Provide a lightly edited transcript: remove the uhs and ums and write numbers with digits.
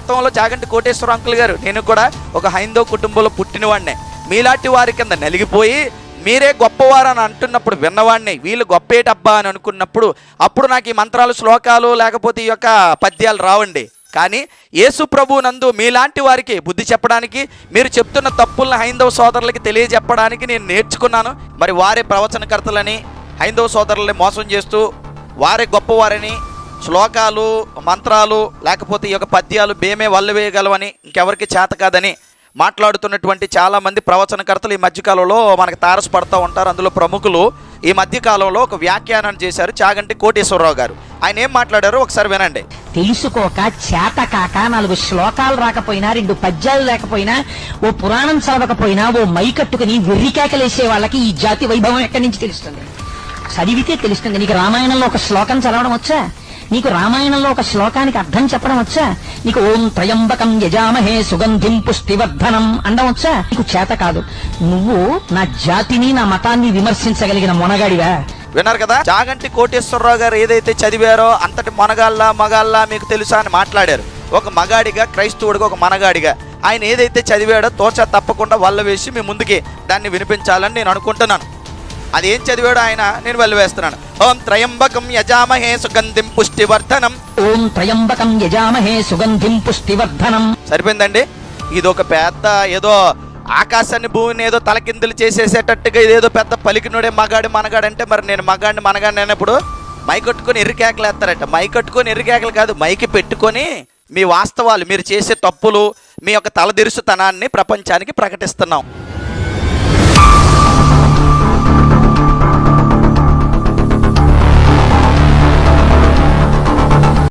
వాస్తవంలో చాగంటి కోటేశ్వర అంకుల్ గారు, నేను కూడా ఒక హైందవ కుటుంబంలో పుట్టినవాడినే. మీలాంటి వారి కింద నలిగిపోయి మీరే గొప్పవారని అంటున్నప్పుడు విన్నవాడిని, వీళ్ళు గొప్పేటబ్బా అని అనుకున్నప్పుడు అప్పుడు నాకు ఈ మంత్రాలు, శ్లోకాలు లేకపోతే ఈ యొక్క పద్యాలు రావండి. కానీ యేసు ప్రభు నందు మీలాంటి వారికి బుద్ధి చెప్పడానికి, మీరు చెప్తున్న తప్పులను హైందవ సోదరులకి తెలియజెప్పడానికి నేను నేర్చుకున్నాను. మరి వారే ప్రవచనకర్తలని హైందవ సోదరులని మోసం చేస్తూ వారే గొప్పవారని శ్లోకాలు, మంత్రాలు లేకపోతే ఈ యొక్క పద్యాలు బేమే వల్ల వేయగలవని, ఇంకెవరికి చేత కాదని మాట్లాడుతున్నటువంటి చాలామంది ప్రవచనకర్తలు ఈ మధ్యకాలంలో మనకు తారసపడుతూ ఉంటారు. అందులో ప్రముఖులు ఈ మధ్యకాలంలో ఒక వ్యాఖ్యానం చేశారు చాగంటి కోటేశ్వరరావు గారు. ఆయన ఏం మాట్లాడారో ఒకసారి వినండి. తెలుసుకోక, చేత కాక, 4 శ్లోకాలు రాకపోయినా, 2 పద్యాలు లేకపోయినా, ఓ పురాణం చదవకపోయినా, ఓ మైకట్టుకుని వెర్రికేకలేసే వాళ్ళకి ఈ జాతి వైభవం ఎక్కడి నుంచి తెలుస్తుంది? చదివితే తెలుస్తుంది. నీకు రామాయణంలో ఒక శ్లోకం చదవడం వచ్చా? నీకు రామాయణంలో ఒక శ్లోకానికి అర్థం చెప్పడం వచ్చా? నీకు ఓం త్రయంబకం యజామహే సుగంధిం పుష్టివర్ధనం అనడం వచ్చా? నీకు చేత కాదు. నువ్వు నా జాతిని, నా మతాన్ని విమర్శించగలిగిన మొనగాడివా? విన్నారు కదా, చాగంటి కోటేశ్వరరావు గారు ఏదైతే చదివారో అంతటి మగాళ్ళ మీకు తెలుసా అని మాట్లాడారు. ఒక మగాడిగా, క్రైస్తవుడిగా, ఒక మనగాడిగా ఆయన ఏదైతే చదివాడో తోచా తప్పకుండా వల్ల వేసి మీ ముందుకి దాన్ని వినిపించాలని నేను అనుకుంటున్నాను. అదేం చదివాడు ఆయన, నేను వెళ్ళవేస్తున్నాను. ఓం త్రయంబకం యజామహే సుగంధిం పుష్టివర్ధనం. ఓం త్రయంబకం యజామహే సుగంధిం పుష్టివర్ధనం. సరిపోయిందండి. ఇది ఒక పెద్ద ఏదో ఆకాశాన్ని భూమిని ఏదో తలకిందులు చేసేసేటట్టుగా ఇదేదో పెద్ద పలికినోడే మనగాడంటే, మరి నేను మనగాడిని అయినప్పుడు మైకట్టుకొని ఎర్రికేకలు వేస్తారట. మైకట్టుకొని ఎర్రికేకలు కాదు, మైకి పెట్టుకొని మీ వాస్తవాలు, మీరు చేసే తప్పులు, మీ యొక్క తలదిరుసుతనాన్ని ప్రపంచానికి ప్రకటిస్తున్నాం.